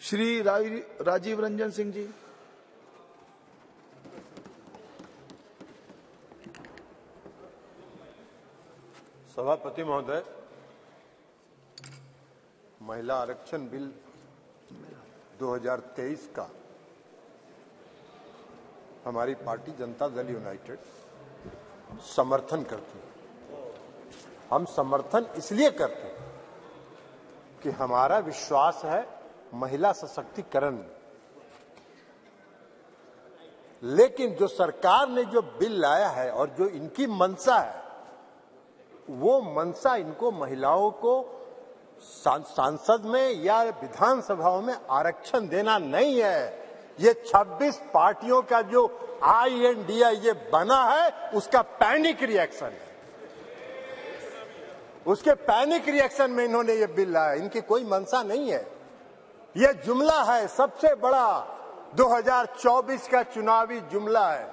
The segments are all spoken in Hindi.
श्री राजीव रंजन सिंह जी। सभापति महोदय, महिला आरक्षण बिल 2023 का हमारी पार्टी जनता दल यूनाइटेड समर्थन करती है। हम समर्थन इसलिए करते हैं कि हमारा विश्वास है महिला सशक्तिकरण में। लेकिन जो सरकार ने जो बिल लाया है और जो इनकी मंशा है, वो मंशा इनको महिलाओं को सांसद में या विधानसभाओं में आरक्षण देना नहीं है। ये 26 पार्टियों का जो INDA ये बना है, उसका पैनिक रिएक्शन है। उसके पैनिक रिएक्शन में इन्होंने ये बिल लाया। इनकी कोई मंशा नहीं है। ये जुमला है, सबसे बड़ा 2024 का चुनावी जुमला है।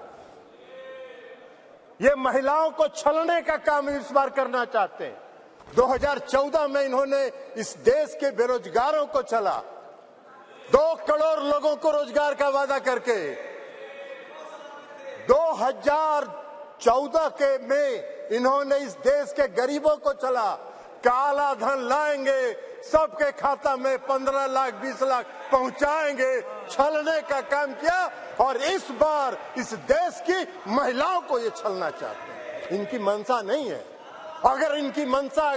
ये महिलाओं को छलने का काम इस बार करना चाहते हैं। 2014 में इन्होंने इस देश के बेरोजगारों को छला, 2 करोड़ लोगों को रोजगार का वादा करके। 2014 के में इन्होंने इस देश के गरीबों को छला, काला धन लाएंगे, सबके खाता में 15 लाख 20 लाख पहुंचाएंगे, छलने का काम किया। और इस बार इस देश की महिलाओं को ये छलना चाहते हैं। इनकी मंशा नहीं है। अगर इनकी मंशा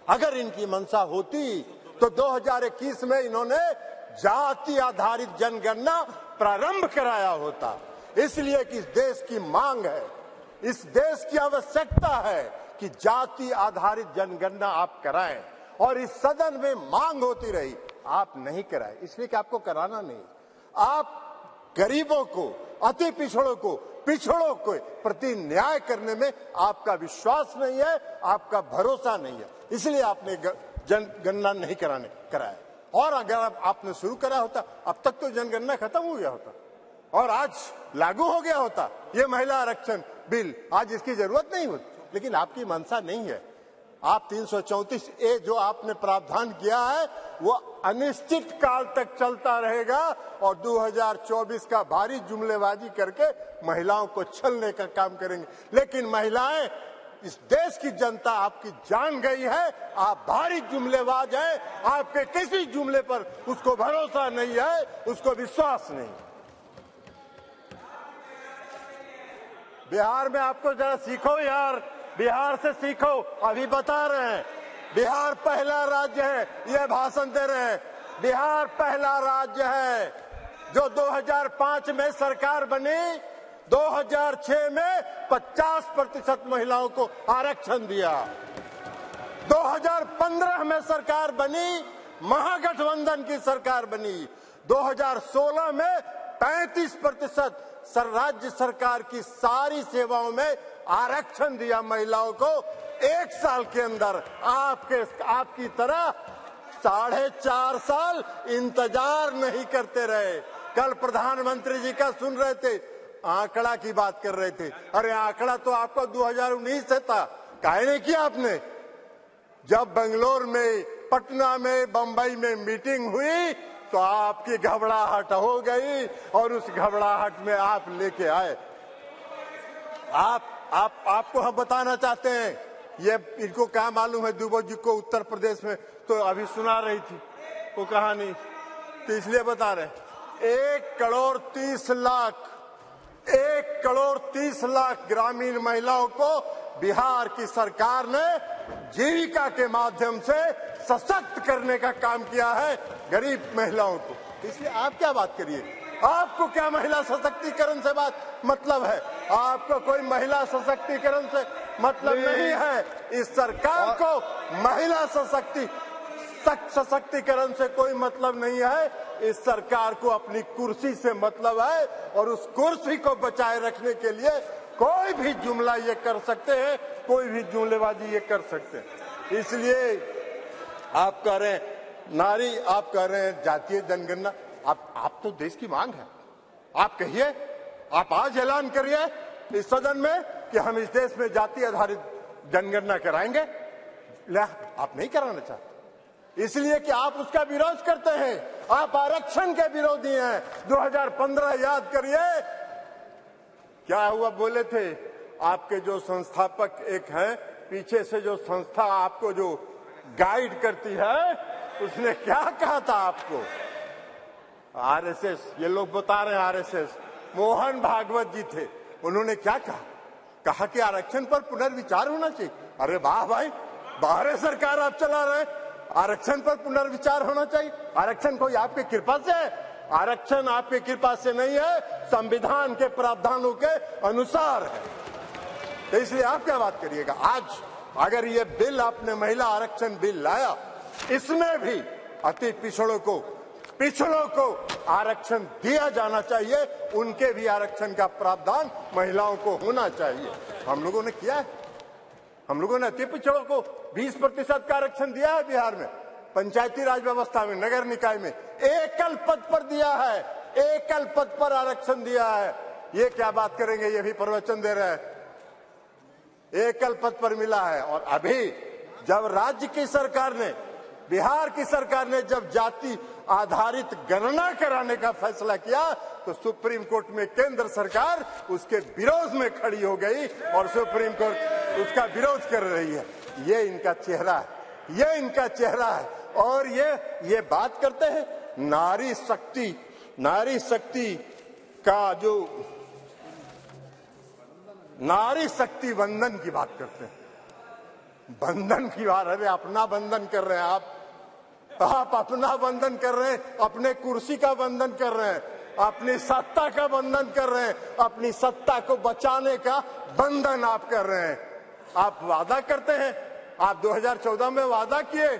अगर इनकी मंशा होती तो 2021 में इन्होंने जाति आधारित जनगणना प्रारंभ कराया होता। इसलिए कि इस देश की मांग है, इस देश की आवश्यकता है कि जाति आधारित जनगणना आप कराएं। और इस सदन में मांग होती रही, आप नहीं कराए, इसलिए कि आपको कराना नहीं। आप गरीबों को, अति पिछड़ों को प्रति न्याय करने में आपका विश्वास नहीं है, आपका भरोसा नहीं है, इसलिए आपने जनगणना नहीं कराया। और अगर आपने शुरू करा होता, अब तक तो जनगणना खत्म हो गया होता और आज लागू हो गया होता ये महिला आरक्षण बिल। आज इसकी जरूरत नहीं होती, लेकिन आपकी मंशा नहीं है। आप 334A जो आपने प्रावधान किया है, वो अनिश्चित काल तक चलता रहेगा और 2024 का भारी जुमलेबाजी करके महिलाओं को छलने का काम करेंगे। लेकिन महिलाएं, इस देश की जनता आपकी जान गई है, आप भारी जुमलेबाज हैं। आपके किसी जुमले पर उसको भरोसा नहीं है, उसको विश्वास नहीं। बिहार में आपको जरा सीखो यार, बिहार से सीखो। अभी बता रहे हैं बिहार पहला राज्य है, ये भाषण दे रहे हैं। बिहार पहला राज्य है जो 2005 में सरकार बनी, 2006 में 50% महिलाओं को आरक्षण दिया। 2015 में सरकार बनी, महागठबंधन की सरकार बनी। 2016 में 35% राज्य सरकार की सारी सेवाओं में आरक्षण दिया महिलाओं को। 1 साल के अंदर आपकी तरह 4.5 साल इंतजार नहीं करते रहे। कल प्रधानमंत्री जी का सुन रहे थे, आंकड़ा की बात कर रहे थे। अरे आंकड़ा तो आपको 2019 से था, काहे नहीं किया आपने? जब बेंगलोर में, पटना में, बंबई में मीटिंग हुई तो आपकी घबराहट हो गई और उस घबराहट में आप लेके आए। आपको हम बताना चाहते हैं, ये इनको क्या मालूम है दुबे जी को उत्तर प्रदेश में तो अभी सुना रही थी वो कहानी, तो इसलिए बता रहे। 1 करोड़ 30 लाख ग्रामीण महिलाओं को बिहार की सरकार ने जीविका के माध्यम से सशक्त करने का काम किया है, गरीब महिलाओं को। इसलिए आप क्या बात करिए, आपको क्या महिला सशक्तिकरण से बात मतलब है? आपको कोई महिला सशक्तिकरण से मतलब नहीं है। इस सरकार को महिला सशक्तिकरण से कोई मतलब नहीं है। इस सरकार को अपनी कुर्सी से मतलब है और उस कुर्सी को बचाए रखने के लिए कोई भी जुमला ये कर सकते हैं, कोई भी जुमलेबाजी ये कर सकते हैं। इसलिए आप कह रहे हैं नारी, आप कह रहे हैं जातीय जनगणना। आप तो देश की मांग है, आप कहिए, आप आज ऐलान करिए इस सदन में कि हम इस देश में जाति आधारित जनगणना कराएंगे। आप नहीं कराना चाहते, इसलिए कि आप उसका विरोध करते हैं, आप आरक्षण के विरोधी हैं। 2015 याद करिए क्या हुआ, बोले थे आपके जो संस्थापक एक हैं, पीछे से जो संस्था आपको जो गाइड करती है, उसने क्या कहा था आपको? आरएसएस, ये लोग बता रहे हैं आरएसएस, मोहन भागवत जी थे, उन्होंने क्या कहा? कहा कि आरक्षण पर पुनर्विचार होना चाहिए। अरे वाह भाई, बाहर सरकार आप चला रहे हैं, आरक्षण पर पुनर्विचार होना चाहिए। आरक्षण कोई आपकी कृपा से है? आरक्षण आपकी कृपा से नहीं है, संविधान के प्रावधानों के अनुसार है। तो इसलिए आप क्या बात करिएगा? आज अगर ये बिल आपने महिला आरक्षण बिल लाया, इसमें भी अति पिछड़ों को आरक्षण दिया जाना चाहिए, उनके भी आरक्षण का प्रावधान महिलाओं को होना चाहिए। हम लोगों ने किया है, हम लोगों ने अति पिछड़ों को 20% का आरक्षण दिया है बिहार में, पंचायती राज व्यवस्था में, नगर निकाय में एकल पद पर दिया है, एकल पद पर आरक्षण दिया है। ये क्या बात करेंगे? ये भी प्रवचन दे रहे हैं, एकल पद पर मिला है। और अभी जब राज्य की सरकार ने, बिहार की सरकार ने जब जाति आधारित गणना कराने का फैसला किया, तो सुप्रीम कोर्ट में केंद्र सरकार उसके विरोध में खड़ी हो गई और सुप्रीम कोर्ट उसका विरोध कर रही है। ये इनका चेहरा है, ये इनका चेहरा है। और ये बात करते हैं नारी शक्ति का जो नारी शक्ति बंधन की बात करते हैं, बंधन की बात। अरे अपना बंधन कर रहे हैं आप अपना बंधन कर रहे हैं, अपने कुर्सी का बंधन कर रहे हैं, अपनी सत्ता का बंधन कर रहे हैं, अपनी सत्ता को बचाने का बंधन आप कर रहे हैं। आप वादा करते हैं, आप 2014 में वादा किए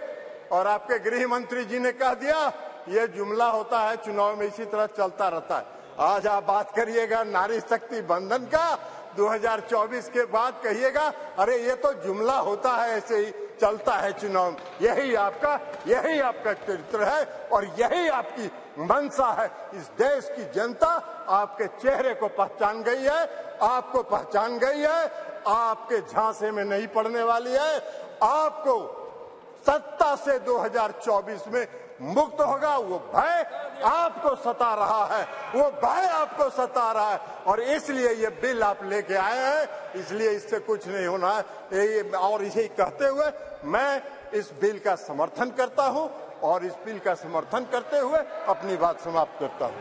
और आपके गृह मंत्री जी ने कह दिया ये जुमला होता है, चुनाव में इसी तरह चलता रहता है। आज आप बात करिएगा नारी शक्ति बंधन का, 2024 के बाद कहिएगा अरे ये तो जुमला होता है, ऐसे ही चलता है चुनाव। यही आपका चरित्र है और यही आपकी मंशा है। इस देश की जनता आपके चेहरे को पहचान गई है, आपको पहचान गई है, आपके झांसे में नहीं पड़ने वाली है। आपको सत्ता से 2024 में मुक्त होगा, वो भय आपको सता रहा है, वो भय आपको सता रहा है। और इसलिए ये बिल आप लेके आए हैं, इसलिए इससे कुछ नहीं होना है। और इसे कहते हुए मैं इस बिल का समर्थन करता हूं और इस बिल का समर्थन करते हुए अपनी बात समाप्त करता हूं।